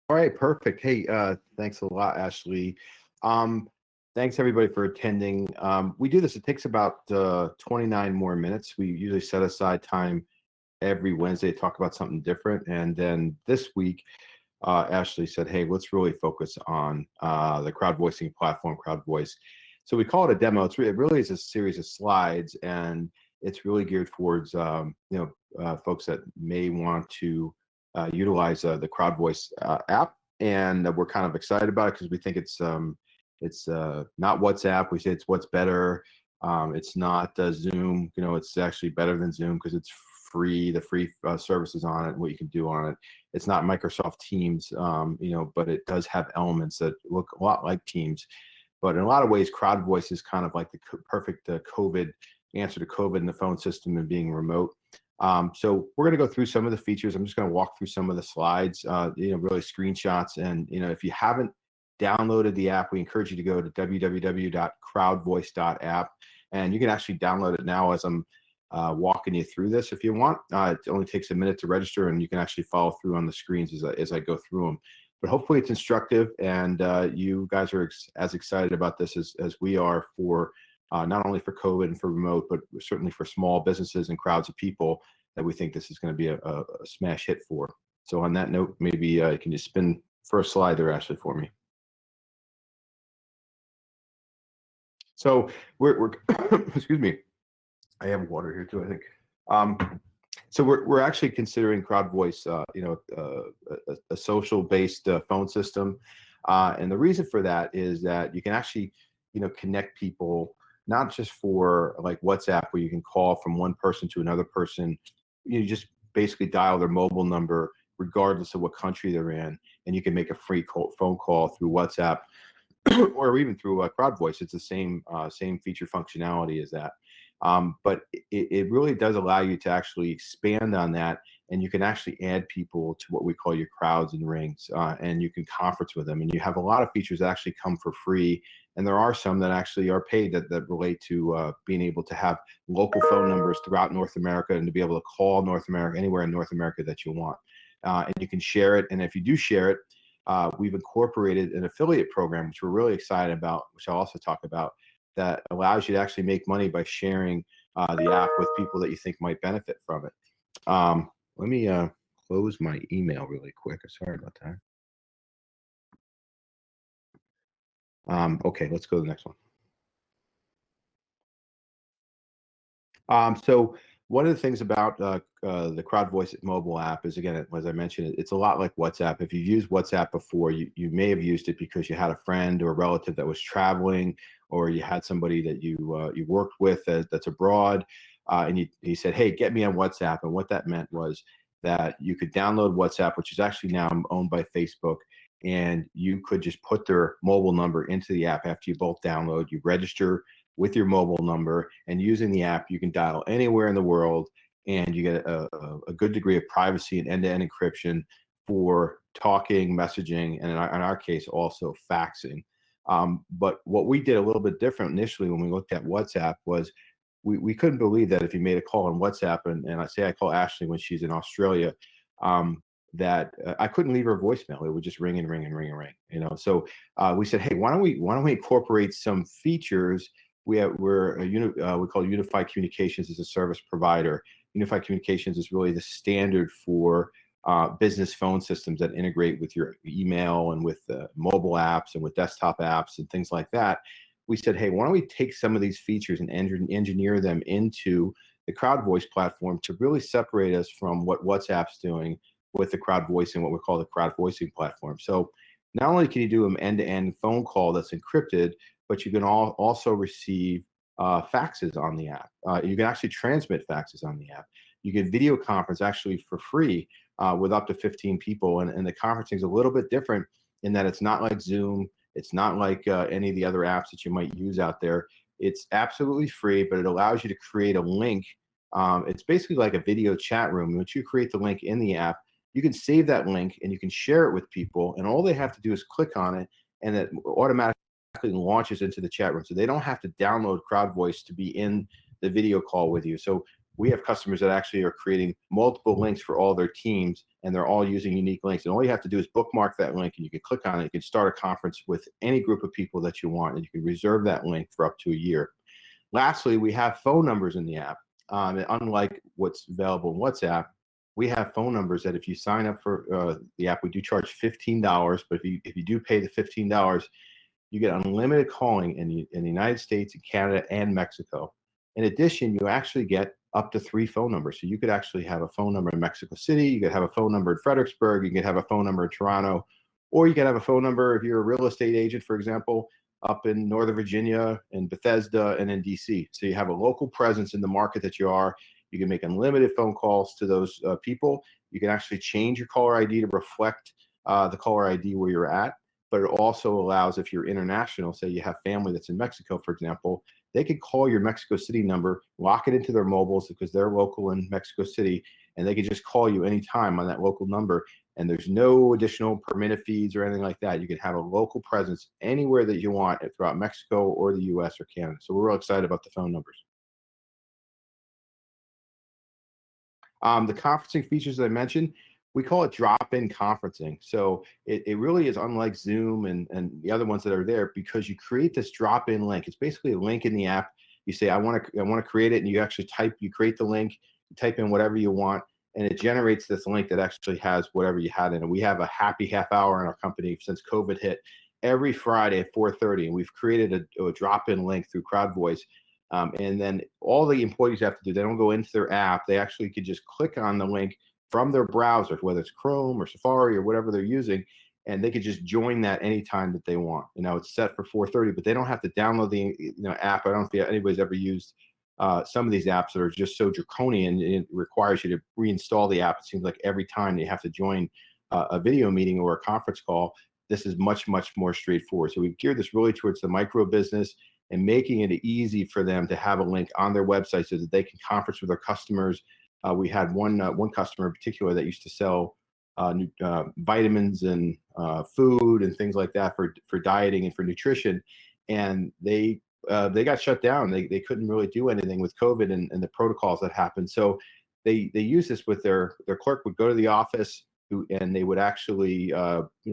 All right, perfect. Hey, thanks a lot, Ashley. Um, Thanks everybody for attending. We do this, it takes about 29 more minutes. We usually set aside time every Wednesday to talk about something different. And then this week, Ashley said, hey, let's really focus on the crowd voicing platform, CrowdVoice. So we call it a demo. It really is a series of slides, and it's really geared towards folks that may want to utilize the CrowdVoice app, and we're kind of excited about it because we think it's not WhatsApp. We say it's what's better. It's not Zoom. It's actually better than Zoom because it's free. The free services on it, what you can do on it. It's not Microsoft Teams, but it does have elements that look a lot like Teams. But in a lot of ways, CrowdVoice is kind of like the perfect COVID answer to COVID in the phone system and being remote. So we're going to go through some of the features. I'm just going to walk through some of the slides, really screenshots. And if you haven't downloaded the app, we encourage you to go to www.crowdvoice.app, and you can actually download it now as I'm walking you through this if you want. It only takes a minute to register, and you can actually follow through on the screens as I go through them. But hopefully it's instructive, and you guys are as excited about this as we are for not only for COVID and for remote, but certainly for small businesses and crowds of people that we think this is going to be a smash hit for. So on that note, maybe you can just spin first slide there, Ashley, for me. So we're excuse me, I have water here too, I think. So we're actually considering CrowdVoice, a social-based phone system, and the reason for that is that you can actually, connect people not just for like WhatsApp, where you can call from one person to another person. You just basically dial their mobile number regardless of what country they're in, and you can make a free phone call through WhatsApp or even through CrowdVoice. It's the same feature functionality as that. But it really does allow you to actually expand on that, and you can actually add people to what we call your crowds and rings, and you can conference with them. And you have a lot of features that actually come for free, and there are some that actually are paid that relate to being able to have local phone numbers throughout North America and to be able to call North America anywhere in North America that you want. And you can share it, and if you do share it, we've incorporated an affiliate program, which we're really excited about, which I'll also talk about, that allows you to actually make money by sharing the app with people that you think might benefit from it. Let me close my email really quick. Sorry about that. Okay, let's go to the next one. So one of the things about the CrowdVoice mobile app is, again, as I mentioned, it's a lot like WhatsApp. If you've used WhatsApp before, you may have used it because you had a friend or a relative that was traveling, or you had somebody that you worked with that's abroad, and you said, hey, get me on WhatsApp. And what that meant was that you could download WhatsApp, which is actually now owned by Facebook, and you could just put their mobile number into the app after you both download. You register with your mobile number, and using the app, you can dial anywhere in the world, and you get a good degree of privacy and end-to-end encryption for talking, messaging, and in our case, also faxing. But what we did a little bit different initially when we looked at WhatsApp was we couldn't believe that if you made a call on WhatsApp, and I call Ashley when she's in Australia, that I couldn't leave her a voicemail. It would just ring and ring and ring and ring. So we said, hey, why don't we incorporate some features? We call Unified Communications as a service provider. Unified Communications is really the standard for business phone systems that integrate with your email and with mobile apps and with desktop apps and things like that. We said, hey, why don't we take some of these features and engineer them into the CrowdVoice platform to really separate us from what WhatsApp's doing with the CrowdVoicing, what we call the CrowdVoicing platform. So not only can you do an end-to-end phone call that's encrypted, but you can also receive faxes on the app. You can actually transmit faxes on the app. You can video conference actually for free with up to 15 people. And the conferencing is a little bit different in that it's not like Zoom. It's not like any of the other apps that you might use out there. It's absolutely free, but it allows you to create a link. It's basically like a video chat room. Once you create the link in the app, you can save that link and you can share it with people. And all they have to do is click on it, and it automatically launches into the chat room. So they don't have to download CrowdVoice to be in the video call with you. So we have customers that actually are creating multiple links for all their teams, and they're all using unique links. And all you have to do is bookmark that link, and you can click on it. You can start a conference with any group of people that you want, and you can reserve that link for up to a year. Lastly, we have phone numbers in the app. Unlike what's available in WhatsApp, we have phone numbers that if you sign up for the app, we do charge $15. But if you do pay the $15, you get unlimited calling in the United States, and Canada, and Mexico. In addition, you actually get up to 3 phone numbers. So you could actually have a phone number in Mexico City, you could have a phone number in Fredericksburg, you could have a phone number in Toronto, or you could have a phone number if you're a real estate agent, for example, up in Northern Virginia, in Bethesda, and in DC. So you have a local presence in the market that you are. You can make unlimited phone calls to those people. You can actually change your caller ID to reflect the caller ID where you're at. But it also allows, if you're international, say you have family that's in Mexico, for example, they could call your Mexico City number, lock it into their mobiles because they're local in Mexico City, and they could just call you anytime on that local number. And there's no additional per minute fees or anything like that. You can have a local presence anywhere that you want throughout Mexico or the US or Canada. So we're real excited about the phone numbers. The conferencing features that I mentioned, we call it drop-in conferencing. So it really is unlike Zoom and the other ones that are there, because you create this drop-in link. It's basically a link in the app. You say, I want to create it, and you actually you create the link, you type in whatever you want, and it generates this link that actually has whatever you had in it. We have a happy half hour in our company since COVID hit every Friday at 4:30, and we've created a drop-in link through CrowdVoice. And then all the employees have to do, they don't go into their app. They actually could just click on the link from their browser, whether it's Chrome or Safari or whatever they're using, and they could just join that anytime that they want. It's set for 4:30, but they don't have to download the app. I don't know if anybody's ever used some of these apps that are just so draconian. It requires you to reinstall the app. It seems like every time you have to join a video meeting or a conference call. This is much, much more straightforward. So we've geared this really towards the micro business and making it easy for them to have a link on their website so that they can conference with their customers. We had one customer in particular that used to sell vitamins and food and things like that for dieting and for nutrition, and they got shut down. They couldn't really do anything with COVID and the protocols that happened. So they use this with their clerk would go to the office, and they would actually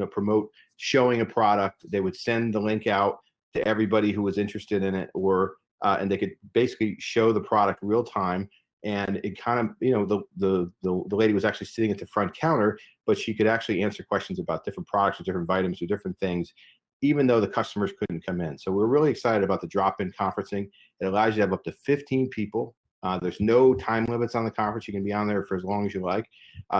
promote showing a product. They would send the link out to everybody who was interested in it, or and they could basically show the product real time. And it kind of, the lady was actually sitting at the front counter, but she could actually answer questions about different products or different vitamins or different things, even though the customers couldn't come in. So we're really excited about the drop-in conferencing. It allows you to have up to 15 people. There's no time limits on the conference. You can be on there for as long as you like.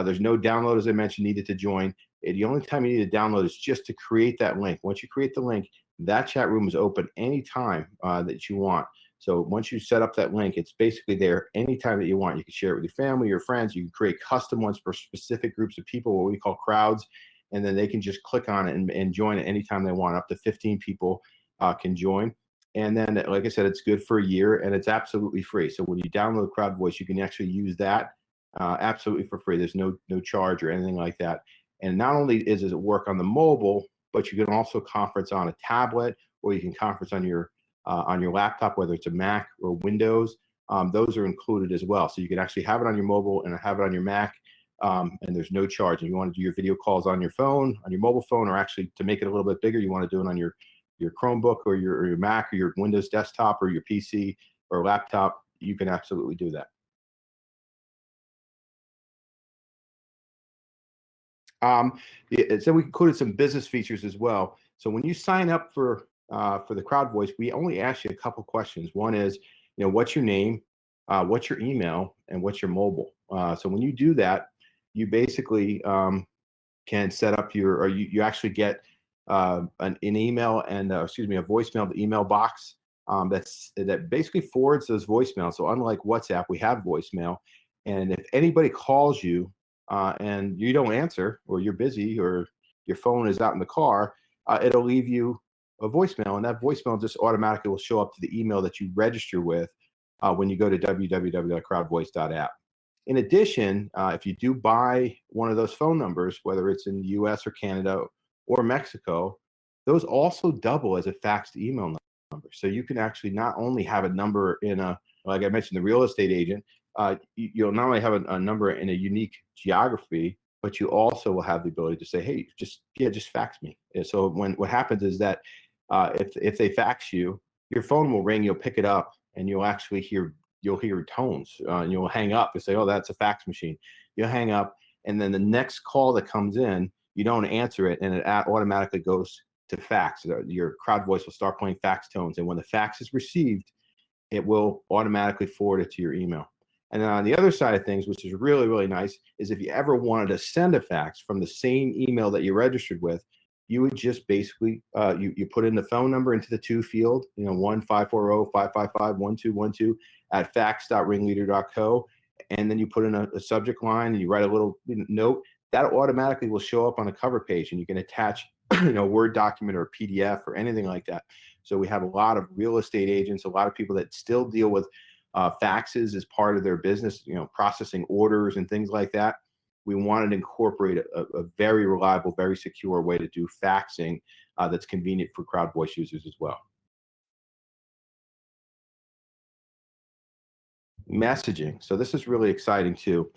There's no download, as I mentioned, needed to join. The only time you need to download is just to create that link. Once you create the link, that chat room is open anytime that you want. So once you set up that link, it's basically there anytime that you want. You can share it with your family, your friends. You can create custom ones for specific groups of people, what we call crowds, and then they can just click on it and join it anytime they want. Up to 15 people can join. And then, like I said, it's good for a year, and it's absolutely free. So when you download CrowdVoice, you can actually use that absolutely for free. There's no charge or anything like that. And not only does it work on the mobile, but you can also conference on a tablet, or you can conference on your laptop, whether it's a Mac or Windows. Those are included as well. So you can actually have it on your mobile and have it on your Mac, and there's no charge. And you want to do your video calls on your phone, on your mobile phone, or actually to make it a little bit bigger, you want to do it on your Chromebook or your Mac or your Windows desktop or your PC or laptop, you can absolutely do that. So we included some business features as well. So when you sign up for the CrowdVoice, we only ask you a couple questions. One is, what's your name, what's your email, and what's your mobile. So when you do that, you basically can set up you actually get an email and a voicemail to email box that basically forwards those voicemails. So unlike WhatsApp, we have voicemail, and if anybody calls you and you don't answer, or you're busy, or your phone is out in the car, it'll leave you a voicemail, and that voicemail just automatically will show up to the email that you register with when you go to www.crowdvoice.app. In addition, if you do buy one of those phone numbers, whether it's in the US or Canada or Mexico, those also double as a faxed email number. So you can actually not only have a number like I mentioned, the real estate agent, you'll not only have a number in a unique geography, but you also will have the ability to say, hey, just fax me. And so what happens is that if they fax you, your phone will ring, you'll pick it up, and you'll hear tones, and you'll hang up and say, oh, that's a fax machine. You'll hang up, and then the next call that comes in, you don't answer it, and it automatically goes to fax. Your CrowdVoice will start playing fax tones, and when the fax is received, it will automatically forward it to your email. And then on the other side of things, which is really, really nice, is if you ever wanted to send a fax from the same email that you registered with, you would just basically, you put in the phone number into the to field, 1-540-555-1212 at fax.ringleader.co. And then you put in a subject line and you write a little note. That automatically will show up on the cover page, and you can attach Word document or a PDF or anything like that. So we have a lot of real estate agents, a lot of people that still deal with faxes as part of their business, processing orders and things like that. We wanted to incorporate a very reliable, very secure way to do faxing that's convenient for CrowdVoice users as well. Messaging. So this is really exciting too.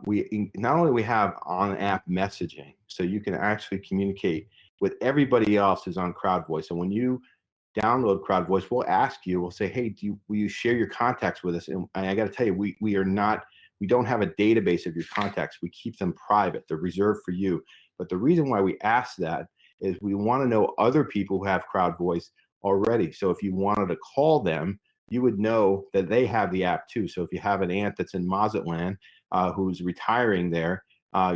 We not only we have on-app messaging, so you can actually communicate with everybody else who's on CrowdVoice. And when you download CrowdVoice, we'll say, hey, will you share your contacts with us? And I got to tell you, we don't have a database of your contacts. We keep them private. They're reserved for you. But the reason why we ask that is we want to know other people who have CrowdVoice already. So if you wanted to call them, you would know that they have the app too. So if you have an aunt that's in Mazatlan who's retiring there,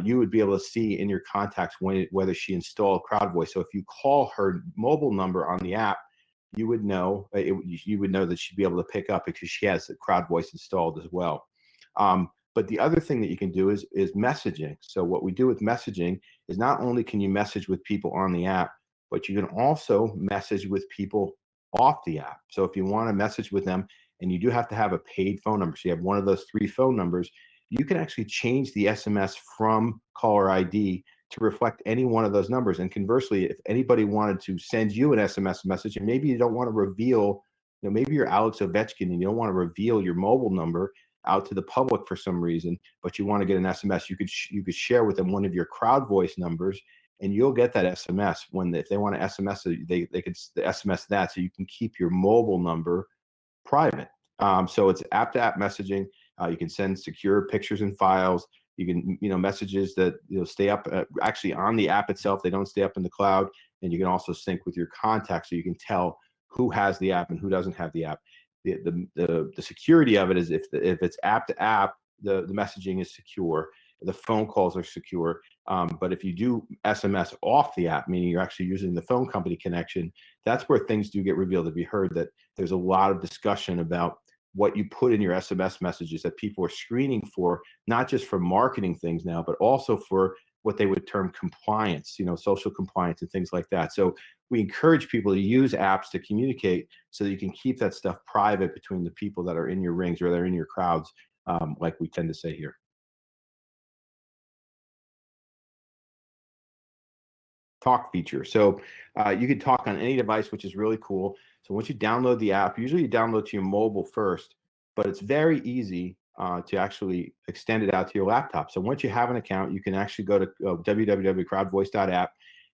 you would be able to see in your contacts whether she installed CrowdVoice. So if you call her mobile number on the app, you would know that she'd be able to pick up because she has the CrowdVoice installed as well. But the other thing that you can do is messaging. So what we do with messaging is not only can you message with people on the app, but you can also message with people off the app. So if you want to message with them, and you do have to have a paid phone number, so you have one of those 3 phone numbers, you can actually change the SMS from caller ID to reflect any one of those numbers. And conversely, if anybody wanted to send you an SMS message, and maybe you don't want to reveal, maybe you're Alex Ovechkin and you don't want to reveal your mobile number out to the public for some reason, but you want to get an SMS, you could share with them one of your CrowdVoice numbers, and you'll get that SMS if they want to SMS it, they could SMS that, so you can keep your mobile number private. So it's app-to-app messaging. You can send secure pictures and files. You can, messages that stay up actually on the app itself. They don't stay up in the cloud. And you can also sync with your contacts, so you can tell who has the app and who doesn't have the app. The security of it is if it's app to app, the messaging is secure. The phone calls are secure. But if you do SMS off the app, meaning you're actually using the phone company connection, that's where things do get revealed. Have you heard that there's a lot of discussion about what you put in your SMS messages that people are screening for, not just for marketing things now, but also for what they would term compliance, social compliance and things like that. So we encourage people to use apps to communicate so that you can keep that stuff private between the people that are in your rings or they're in your crowds, like we tend to say here. Talk feature. So you can talk on any device, which is really cool. So once you download the app, usually you download to your mobile first, but it's very easy to actually extend it out to your laptop. So once you have an account, you can actually go to www.crowdvoice.app,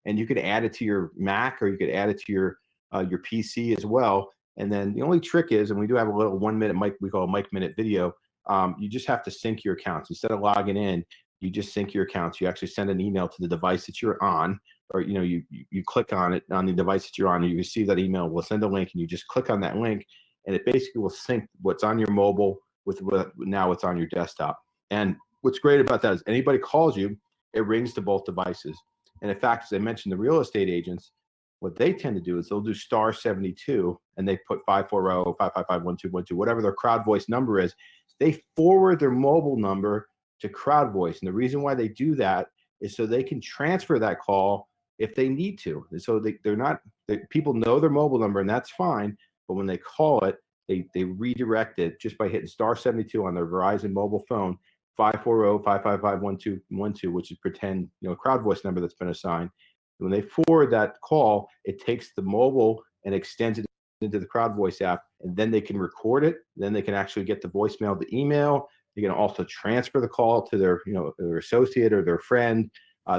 and you could add it to your Mac, or you could add it to your PC as well. And then the only trick is, and we do have a little 1 minute mic, we call a mic minute video. You just have to sync your accounts. Instead of logging in, you just sync your accounts. You actually send an email to the device that you're on, or you click on it on the device that you're on, and you receive that email. We'll send a link, and you just click on that link, and it basically will sync what's on your mobile with now what's on your desktop. And what's great about that is anybody calls you, it rings to both devices. And in fact, as I mentioned, the real estate agents, what they tend to do is they'll do *72, and they put 540-555-1212, whatever their CrowdVoice number is. They forward their mobile number to CrowdVoice. And the reason why they do that is so they can transfer that call if they need to. And so people know their mobile number, and that's fine. But when they call it, they redirect it just by hitting *72 on their Verizon mobile phone, 540-555-1212, which is pretend CrowdVoice number that's been assigned. And when they forward that call, it takes the mobile and extends it into the CrowdVoice app, and then they can record it. Then they can actually get the voicemail, the email. They can also transfer the call to their, their associate or their friend.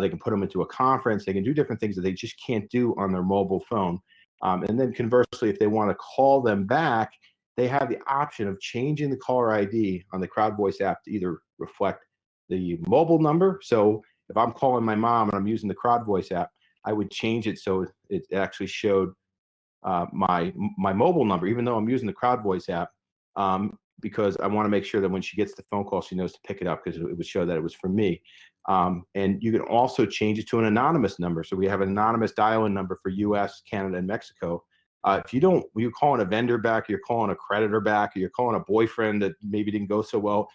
They can put them into a conference. They can do different things that they just can't do on their mobile phone. And then conversely, if they want to call them back, they have the option of changing the caller ID on the CrowdVoice app to either reflect the mobile number. So if I'm calling my mom and I'm using the CrowdVoice app, I would change it so it actually showed my mobile number, even though I'm using the CrowdVoice app, because I want to make sure that when she gets the phone call, she knows to pick it up because it would show that it was from me. And you can also change it to an anonymous number. So we have an anonymous dial-in number for US, Canada, and Mexico. If you don't, when you're calling a vendor back, you're calling a creditor back, or you're calling a boyfriend that maybe didn't go so well,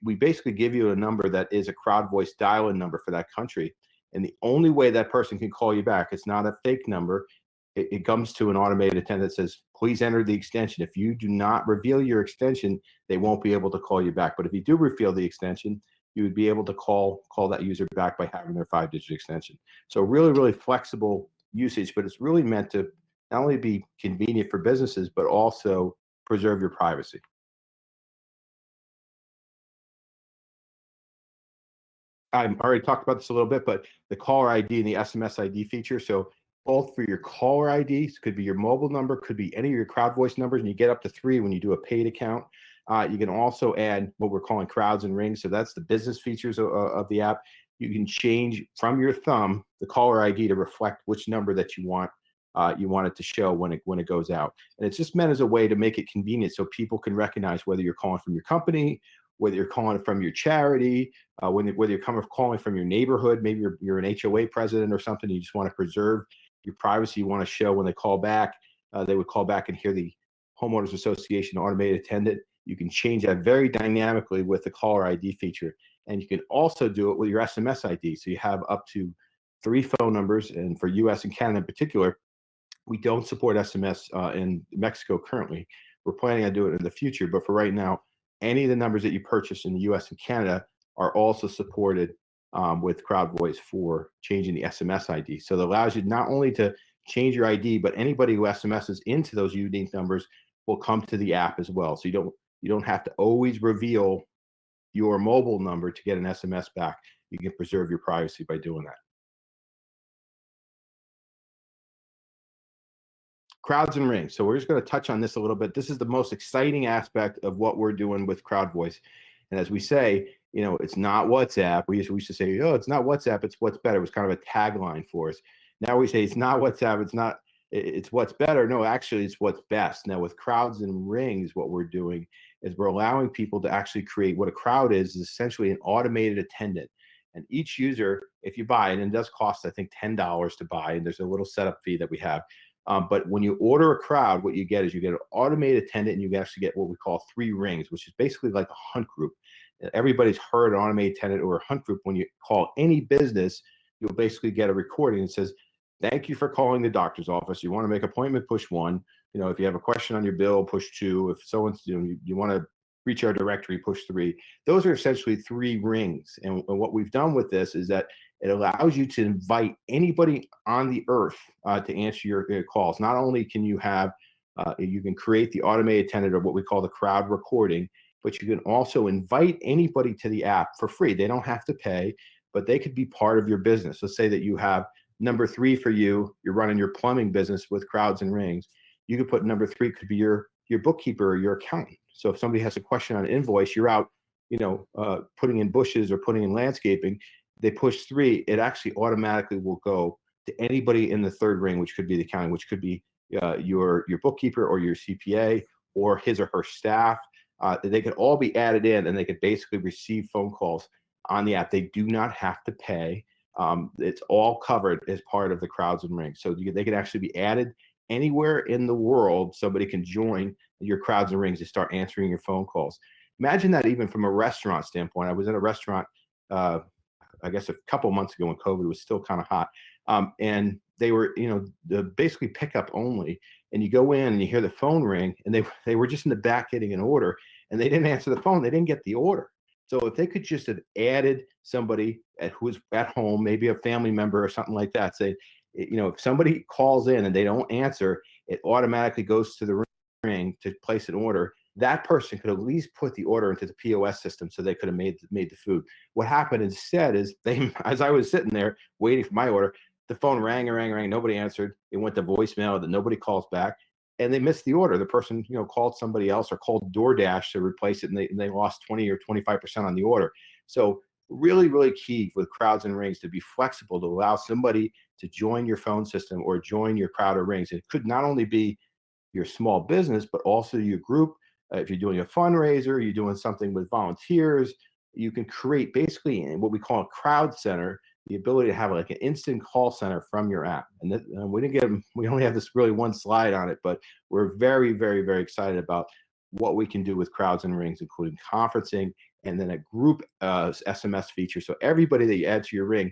we basically give you a number that is a CrowdVoice dial-in number for that country. And the only way that person can call you back, it's not a fake number. It comes to an automated attendant that says, please enter the extension. If you do not reveal your extension, they won't be able to call you back. But if you do reveal the extension, you would be able to call that user back by having their 5-digit extension. So really, really flexible usage, but it's really meant to not only be convenient for businesses, but also preserve your privacy. I already talked about this a little bit, but the caller ID and the SMS ID feature. So both for your caller IDs, could be your mobile number, could be any of your CrowdVoice numbers, and you get up to 3 when you do a paid account. You can also add what we're calling crowds and rings. So that's the business features of the app. You can change from your thumb the caller ID to reflect which number that you want it to show when it goes out. And it's just meant as a way to make it convenient so people can recognize whether you're calling from your company, whether you're calling from your charity, whether you're calling from your neighborhood. Maybe you're an HOA president or something. You just want to preserve your privacy. You want to show when they call back, they would call back and hear the homeowners association automated attendant. You can change that very dynamically with the caller ID feature. And you can also do it with your SMS ID. So you have up to 3 phone numbers. And for US and Canada in particular, we don't support SMS in Mexico currently. We're planning on doing it in the future. But for right now, any of the numbers that you purchase in the US and Canada are also supported with CrowdVoice for changing the SMS ID. So that allows you not only to change your ID, but anybody who SMSs into those unique numbers will come to the app as well. So you don't have to always reveal your mobile number to get an SMS back. You can preserve your privacy by doing that. Crowds and rings. So we're just going to touch on this a little bit. This is the most exciting aspect of what we're doing with CrowdVoice. And as we say, it's not WhatsApp. We used to say, oh, it's not WhatsApp, it's what's better. It was kind of a tagline for us. Now we say it's not WhatsApp, it's what's better. No, actually, it's what's best. Now with crowds and rings, what we're doing is we're allowing people to actually create what a crowd is essentially an automated attendant. And each user, if you buy it, and it does cost, I think, $10 to buy, and there's a little setup fee that we have. But when you order a crowd, what you get is you get an automated attendant, and you actually get what we call 3 rings, which is basically like a hunt group. Everybody's heard an automated attendant or a hunt group. When you call any business, you'll basically get a recording that says, thank you for calling the doctor's office. You want to make an appointment, push 1. If you have a question on your bill, push 2. If someone's, you want to reach our directory, push 3. Those are essentially 3 rings. And what we've done with this is that it allows you to invite anybody on the earth to answer your calls. Not only can you can create the automated attendant or what we call the crowd recording, but you can also invite anybody to the app for free. They don't have to pay, but they could be part of your business. Let's say that you have number 3 for you're running your plumbing business with crowds and rings. You could put number 3 could be your bookkeeper or your accountant. So if somebody has a question on an invoice, you're out, putting in bushes or putting in landscaping, they push 3, it actually automatically will go to anybody in the 3rd ring, which could be the accounting, which could be your bookkeeper or your CPA or his or her staff. They could all be added in, and they could basically receive phone calls on the app. They do not have to pay. It's all covered as part of the crowds and rings. So they can actually be added anywhere in the world. Somebody can join your crowds and rings and start answering your phone calls. Imagine that even from a restaurant standpoint. I was in a restaurant, I guess a couple months ago when COVID was still kind of hot. And they were, basically pickup only. And you go in and you hear the phone ring, and they were just in the back getting an order, and they didn't answer the phone. They didn't get the order. So if they could just have added somebody who was at home, maybe a family member or something like that, say, if somebody calls in and they don't answer, it automatically goes to the ring to place an order. That person could at least put the order into the POS system so they could have made the food. What happened instead is they, as I was sitting there waiting for my order, the phone rang and rang and rang. Nobody answered. It went to voicemail that nobody calls back, and they missed the order. The person, called somebody else or called DoorDash to replace it, and they lost 20 or 25% on the order. So really, really key with crowds and rings to be flexible, to allow somebody to join your phone system or join your crowd or rings. It could not only be your small business, but also your group. If you're doing a fundraiser, you're doing something with volunteers, you can create basically what we call a crowd center, the ability to have like an instant call center from your app. And we only have this really one slide on it, but we're very, very, very excited about what we can do with crowds and rings, including conferencing and then a group SMS feature. So everybody that you add to your ring,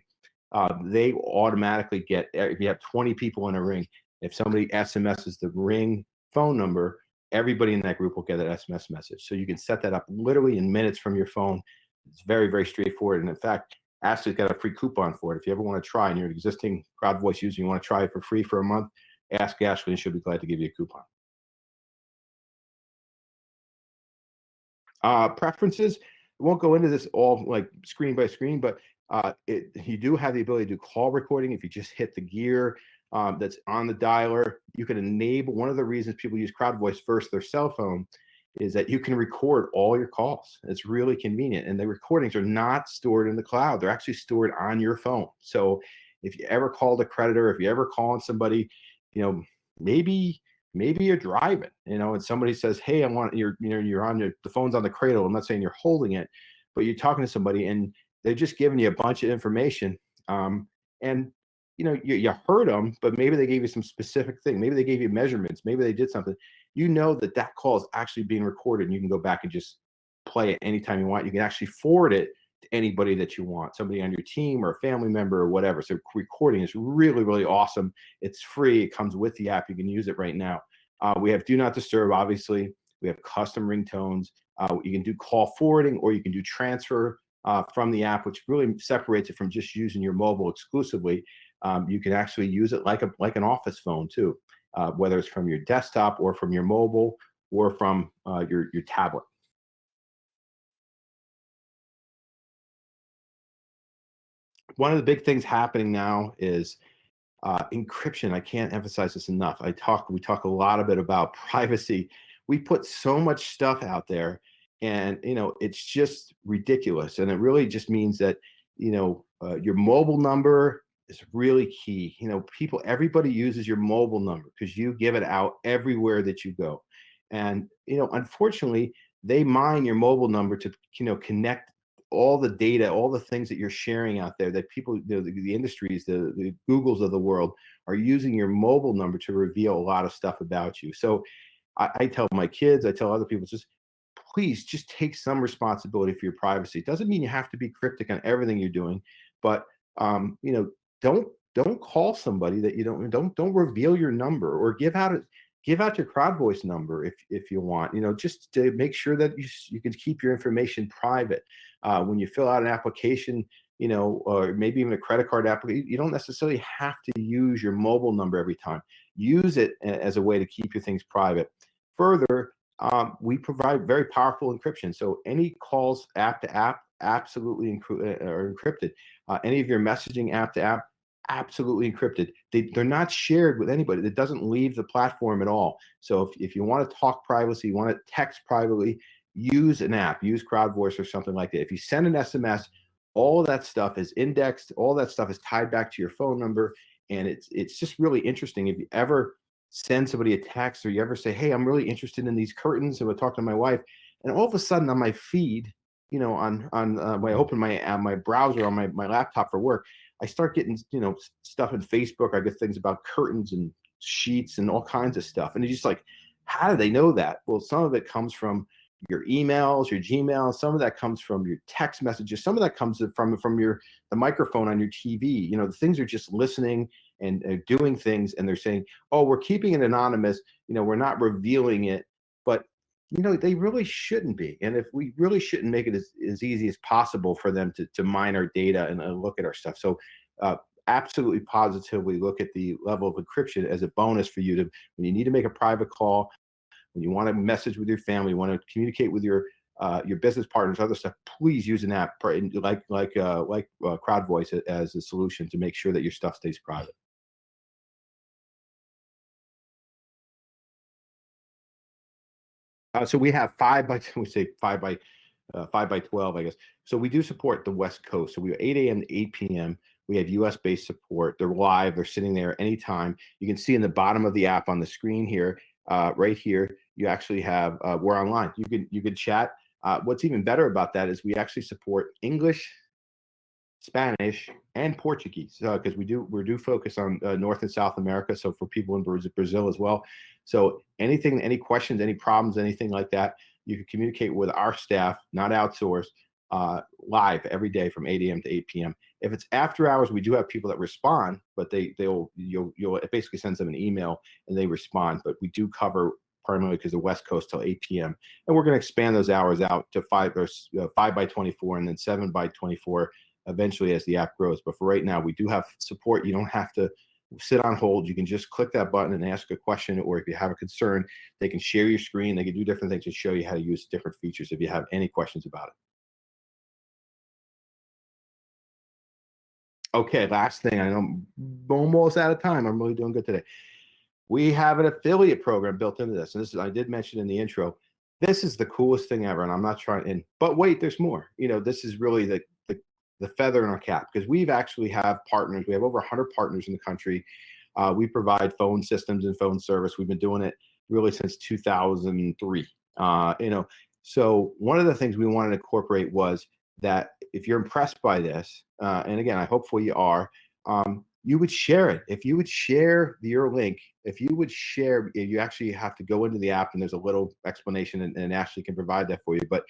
they automatically get, if you have 20 people in a ring, if somebody SMSs the ring phone number, everybody in that group will get an SMS message. So you can set that up literally in minutes from your phone. It's very, very straightforward. And in fact, Ashley's got a free coupon for it. If you ever want to try and you're an existing CrowdVoice user, you want to try it for free for a month, ask Ashley and she'll be glad to give you a coupon. Preferences, we won't go into this all like screen by screen, but you do have the ability to do call recording. If you just hit the gear that's on the dialer, you can enable, one of the reasons people use CrowdVoice versus their cell phone is that you can record all your calls. It's really convenient, and the recordings are not stored in the cloud. They're actually stored on your phone. So if you ever called a creditor, if you ever calling somebody, maybe you're driving, and somebody says, hey, I want you're on the phone's on the cradle. I'm not saying you're holding it, but you're talking to somebody and they're just giving you a bunch of information. And you heard them, but maybe they gave you some specific thing. Maybe they gave you measurements. Maybe they did something. That call is actually being recorded, and you can go back and just play it anytime you want. You can actually forward it to anybody that you want, somebody on your team or a family member or whatever. So recording is really, really awesome. It's free. It comes with the app. You can use it right now. We have Do Not Disturb, obviously. We have custom ringtones. You can do call forwarding, or you can do transfer from the app, which really separates it from just using your mobile exclusively. You can actually use it like an office phone too, whether it's from your desktop or from your mobile or from your tablet. One of the big things happening now is encryption. I can't emphasize this enough. We talk a lot about privacy. We put so much stuff out there, and it's just ridiculous. And it really just means that your mobile number is really key. Everybody uses your mobile number because you give it out everywhere that you go. And unfortunately, they mine your mobile number to connect all the data, all the things that you're sharing out there, that people, the industries, the Googles of the world are using your mobile number to reveal a lot of stuff about you. So I tell my kids, I tell other people, please just take some responsibility for your privacy. It doesn't mean you have to be cryptic on everything you're doing, but don't call somebody that you don't reveal your number, or give out your CrowdVoice number if you want, just to make sure that you can keep your information private. When you fill out an application, or maybe even a credit card application, you don't necessarily have to use your mobile number every time. Use it as a way to keep your things private. Further, we provide very powerful encryption. So any calls app to app absolutely are encrypted. Any of your messaging app to app, absolutely encrypted. They're not shared with anybody. It doesn't leave the platform at all. So if you want to talk privacy, you want to text privately, use an app, use CrowdVoice or something like that. If you send an SMS, all of that stuff is indexed, all that stuff is tied back to your phone number. And it's just really interesting. If you ever send somebody a text, or you ever say, hey, I'm really interested in these curtains, and we'll talk to my wife, and all of a sudden on my feed, when I open my browser on my laptop for work, I start getting stuff in Facebook. I get things about curtains and sheets and all kinds of stuff, and it's just like, how do they know that? Well, some of it comes from your emails, your Gmail. Some of that comes from your text messages. Some of that comes from the microphone on your TV. The things are just listening and doing things, and they're saying, oh, we're keeping it anonymous. We're not revealing it, but they really shouldn't be. And if we really shouldn't make it as easy as possible for them to mine our data and look at our stuff. So absolutely positively look at the level of encryption as a bonus for you to, when you need to make a private call, when you want to message with your family, you want to communicate with your business partners, other stuff, please use an app like CrowdVoice as a solution to make sure that your stuff stays private. So we have we say 5 by 12, I guess. So we do support the West Coast. So we have 8 a.m. to 8 p.m. We have US based support. They're live. They're sitting there anytime. You can see in the bottom of the app on the screen here, right here, you actually have we're online. You can chat. What's even better about that is we actually support English, Spanish, and Portuguese, because we do focus on North and South America. So for people in Brazil as well. So anything, any questions, any problems, anything like that, you can communicate with our staff, not outsourced, live every day from 8 a.m. to 8 p.m. If it's after hours, we do have people that respond, but it basically sends them an email and they respond. But we do cover primarily because the West Coast till 8 p.m. And we're going to expand those hours out to 5 by 24 and then 7 by 24 eventually as the app grows. But for right now, we do have support. You don't have to sit on hold. You can just click that button and ask a question, or if you have a concern, they can share your screen. They can do different things to show you how to use different features if you have any questions about it. Okay, last thing. I know I'm almost out of time. I'm really doing good today. We have an affiliate program built into this. And this is, I did mention in the intro, this is the coolest thing ever. And I'm not trying, but wait, there's more. This is really the feather in our cap, because we've actually have partners. We have over 100 partners in the country. We provide phone systems and phone service. We've been doing it really since 2003. So one of the things we wanted to incorporate was that if you're impressed by this, and again, I hopefully you are, you would share it. If you would share your link, if you actually have to go into the app and there's a little explanation, and Ashley can provide that for you. But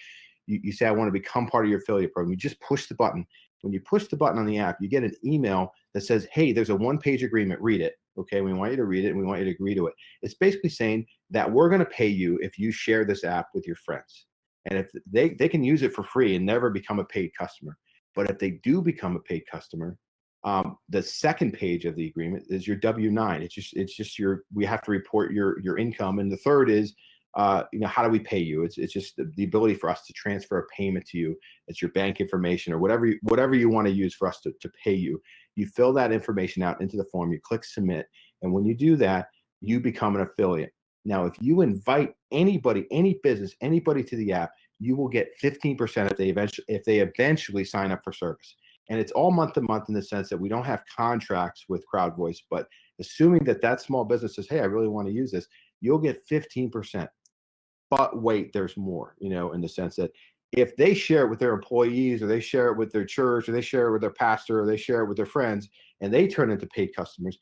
you say, I want to become part of your affiliate program. You just push the button. When you push the button on the app, you get an email that says, hey, there's a one-page agreement. Read it. Okay, we want you to read it and we want you to agree to it. It's basically saying that we're going to pay you if you share this app with your friends. And if they can use it for free and never become a paid customer. But if they do become a paid customer, the second page of the agreement is your W-9. It's just we have to report your income. And the third is, how do we pay you? It's just the ability for us to transfer a payment to you. It's your bank information or whatever you want to use for us to pay you. You fill that information out into the form, you click submit. And when you do that, you become an affiliate. Now, if you invite anybody, any business, anybody to the app, you will get 15% if they eventually sign up for service. And it's all month to month in the sense that we don't have contracts with CrowdVoice, but assuming that small business says, hey, I really want to use this, you'll get 15%. But wait, there's more, in the sense that if they share it with their employees, or they share it with their church, or they share it with their pastor, or they share it with their friends, and they turn into paid customers,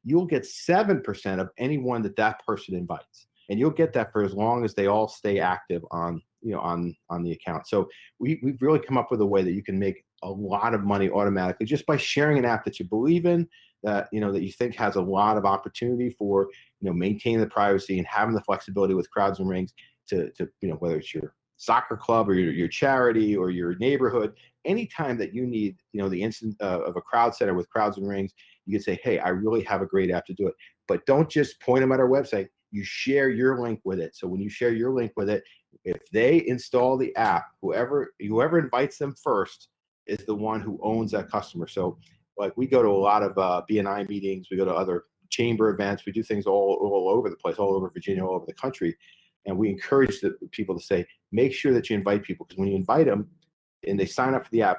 you'll get 7% of anyone that person invites. And you'll get that for as long as they all stay active on the account. So we've really come up with a way that you can make a lot of money automatically just by sharing an app that you believe in, that that you think has a lot of opportunity for maintaining the privacy and having the flexibility with Crowds and Rings to whether it's your soccer club or your charity or your neighborhood, anytime that you need the instant of a crowd center with Crowds and Rings, you can say, hey, I really have a great app to do it. But don't just point them at our website. You share your link with it. So when you share your link with it, if they install the app, whoever invites them first is the one who owns that customer. So like we go to a lot of BNI meetings, we go to other chamber events, we do things all over the place, all over Virginia, all over the country. And we encourage the people to say, make sure that you invite people, because when you invite them and they sign up for the app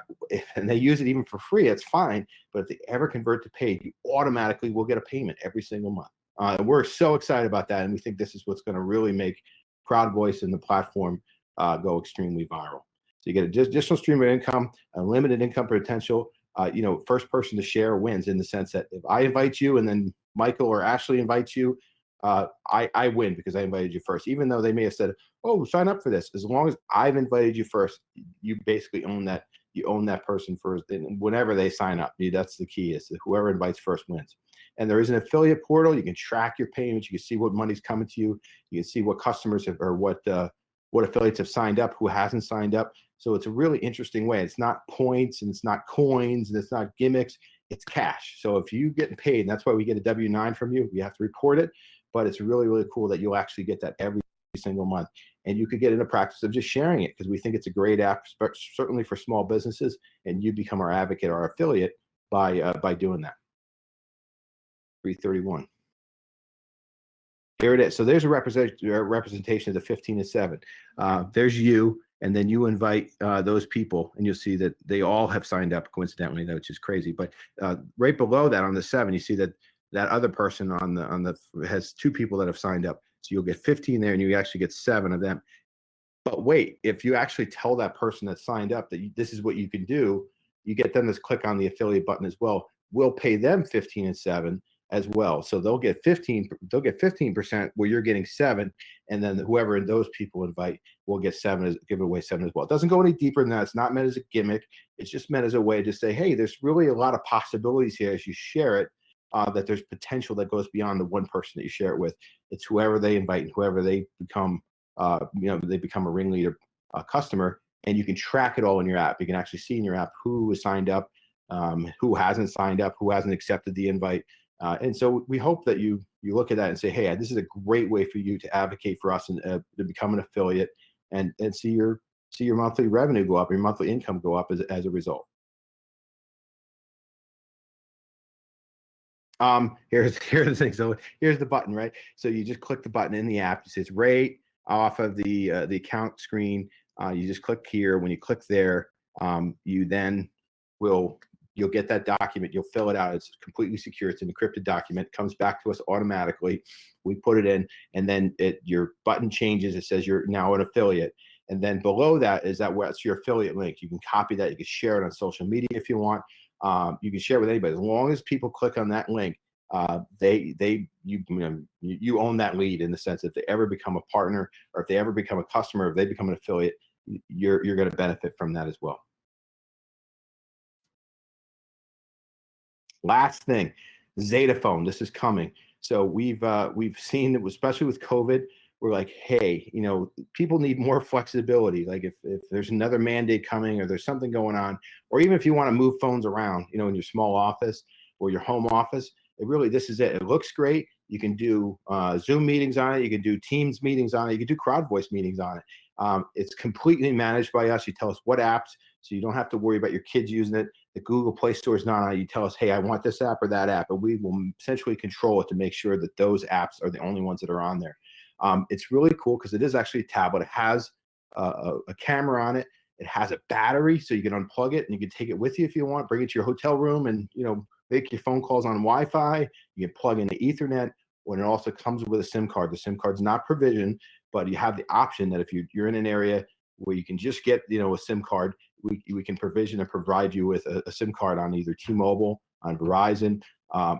and they use it even for free, it's fine. But if they ever convert to paid, you automatically will get a payment every single month. And we're so excited about that. And we think this is what's going to really make CrowdVoice and the platform go extremely viral. So you get an additional stream of income, unlimited income potential. First person to share wins, in the sense that if I invite you and then Michael or Ashley invites you, I win because I invited you first, even though they may have said, oh, sign up for this. As long as I've invited you first, you basically own that. You own that person first, and whenever they sign up. That's the key, is that whoever invites first wins. And there is an affiliate portal. You can track your payments. You can see what money's coming to you. You can see what customers have, or what affiliates have signed up, who hasn't signed up. So it's a really interesting way. It's not points and it's not coins and it's not gimmicks. it's cash. So if you get paid, and that's why we get a W-9 from you, we have to report it, but it's really, really cool that you'll actually get that every single month. And you could get into practice of just sharing it, because we think it's a great app, certainly for small businesses, and you become our advocate, our affiliate, by doing that. 331. Here it is. So there's a representation of the 15 and 7. There's you, and then you invite those people, and you'll see that they all have signed up coincidentally, which is crazy. But right below that on the 7, you see that that other person on the has 2 people that have signed up. So you'll get 15 there, and you actually get 7 of them. But wait, if you actually tell that person that signed up that this is what you can do, you get them to click on the affiliate button as well. We'll pay them 15 and 7 as well. So they'll get 15% where you're getting 7, and then whoever those people invite will get 7, give away 7 as well. It doesn't go any deeper than that. It's not meant as a gimmick. It's just meant as a way to say, hey, there's really a lot of possibilities here as you share it, that there's potential that goes beyond the one person that you share it with. It's whoever they invite and whoever they become, they become a ringleader customer, and you can track it all in your app. You can actually see in your app who is signed up, who hasn't signed up, who hasn't accepted the invite. And so we hope that you look at that and say, hey, this is a great way for you to advocate for us and to become an affiliate, and see your monthly revenue go up, your monthly income go up as a result. Here's the thing. So here's the button, right? So you just click the button in the app. It says right off of the account screen. You just click here. When you click there, you then you'll get that document. You'll fill it out. It's completely secure. It's an encrypted document. It comes back to us automatically. We put it in, and then your button changes. It says you're now an affiliate. And then below that is what's your affiliate link. You can copy that. You can share it on social media if you want. You can share with anybody as long as people click on that link. You own that lead, in the sense that if they ever become a partner, or if they ever become a customer, if they become an affiliate, you're going to benefit from that as well. Last thing, Zeta phone. This is coming. So we've seen that, especially with COVID, we're like, hey, people need more flexibility. Like if there's another mandate coming, or there's something going on, or even if you want to move phones around, in your small office or your home office, this is it. It looks great. You can do Zoom meetings on it. You can do Teams meetings on it. You can do CrowdVoice meetings on it. It's completely managed by us. You tell us what apps, so you don't have to worry about your kids using it. The Google Play Store is not on it. You tell us, hey, I want this app or that app, and we will essentially control it to make sure that those apps are the only ones that are on there. It's really cool because it is actually a tablet. It has a camera on it. It has a battery, so you can unplug it and you can take it with you if you want. Bring it to your hotel room and make your phone calls on Wi-Fi. You can plug in the Ethernet, and it also comes with a SIM card. The SIM card's not provisioned, but you have the option that if you're in an area where you can just get a SIM card, we can provision and provide you with a SIM card on either T-Mobile, on Verizon,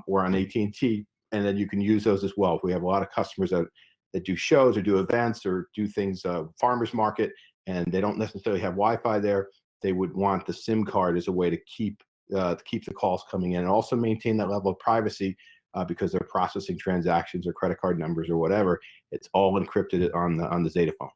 or on AT&T, and then you can use those as well. We have a lot of customers that do shows or do events or do things, farmers market, and they don't necessarily have Wi-Fi there. They would want the SIM card as a way to keep the calls coming in, and also maintain that level of privacy, because they're processing transactions or credit card numbers or whatever. It's all encrypted on the Zeta phone.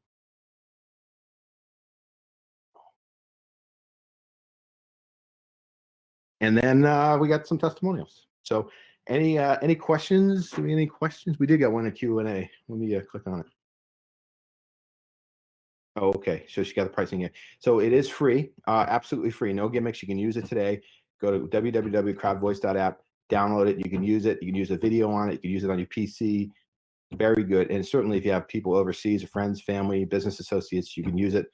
And then we got some testimonials. So any questions? Any questions? We did get one in Q&A. Let me click on it. Oh, okay. So she got the pricing in. So it is free, absolutely free. No gimmicks. You can use it today. Go to www.crowdvoice.app, download it. You can use it. You can use a video on it. You can use it on your PC. Very good. And certainly if you have people overseas, friends, family, business associates, you can use it,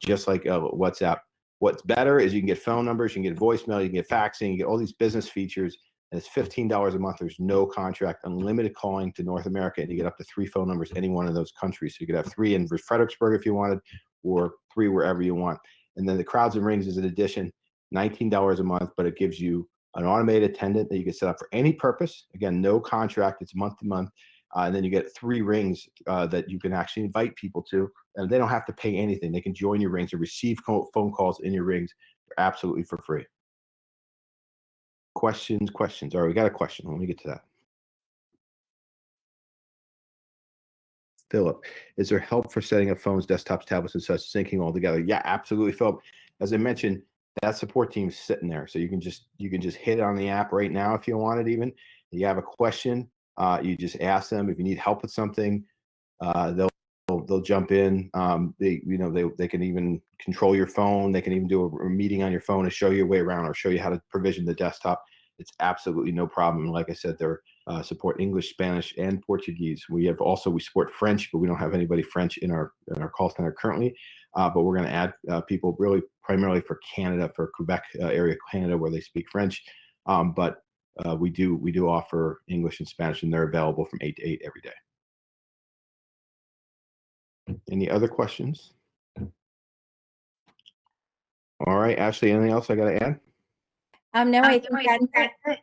just like WhatsApp. What's better is you can get phone numbers, you can get voicemail, you can get faxing, you get all these business features, and it's $15 a month. There's no contract, unlimited calling to North America, and you get up to 3 phone numbers, any one of those countries. So you could have 3 in Fredericksburg if you wanted, or 3 wherever you want. And then the Crowds and Rings is an addition, $19 a month, but it gives you an automated attendant that you can set up for any purpose. Again, no contract, it's month to month. And then you get 3 rings that you can actually invite people to, and they don't have to pay anything. They can join your rings or receive phone calls in your rings absolutely for free. Questions? All right, we got a question. Let me get to that. Philip, is there help for setting up phones, desktops, tablets, and such, syncing all together? Yeah, absolutely, Philip. As I mentioned, that support team's sitting there. So you can just hit it on the app right now if you want it. Even if you have a question, you just ask them. If you need help with something, they'll jump in. They can even control your phone. They can even do a meeting on your phone to show you a way around or show you how to provision the desktop. It's absolutely no problem. Like I said, they're support English, Spanish, and Portuguese. We support French, but we don't have anybody French in our call center currently. But we're going to add people really primarily for Canada, for Quebec area Canada, where they speak French. But we do offer English and Spanish, and they're available from 8 to 8 every day. Any other questions? All right, Ashley, anything else I got to add? No, I think that's it.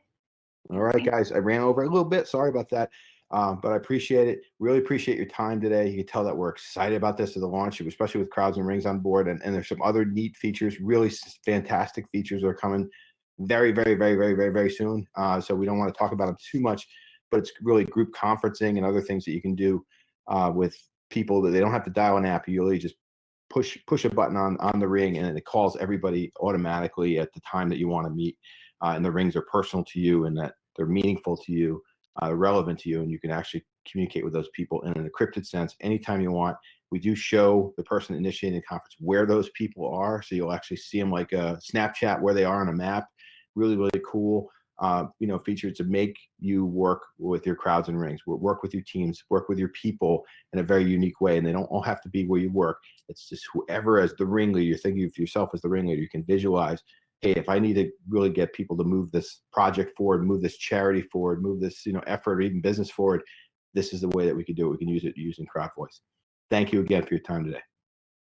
All right, guys, I ran over a little bit. Sorry about that. But I appreciate it. Really appreciate your time today. You can tell that we're excited about this as a launch, especially with Crowds and Rings on board. And there's some other neat features, really fantastic features that are coming very, very, very, very, very, very soon. So we don't want to talk about them too much, but it's really group conferencing and other things that you can do with people that they don't have to dial an app. You really just push a button on the ring, and it calls everybody automatically at the time that you want to meet. And the rings are personal to you, and that they're meaningful to you, relevant to you, and you can actually communicate with those people in an encrypted sense anytime you want. We do show the person initiating the conference where those people are, so you'll actually see them like a Snapchat where they are on a map. Really, really cool. Features to make you work with your crowds and rings, work with your teams, work with your people in a very unique way. And they don't all have to be where you work. It's just whoever as the ringleader, you're thinking of yourself as the ringleader, you can visualize, hey, if I need to really get people to move this project forward, move this charity forward, move this effort or even business forward, this is the way that we can do it. We can use it using CrowdVoice. Thank you again for your time today.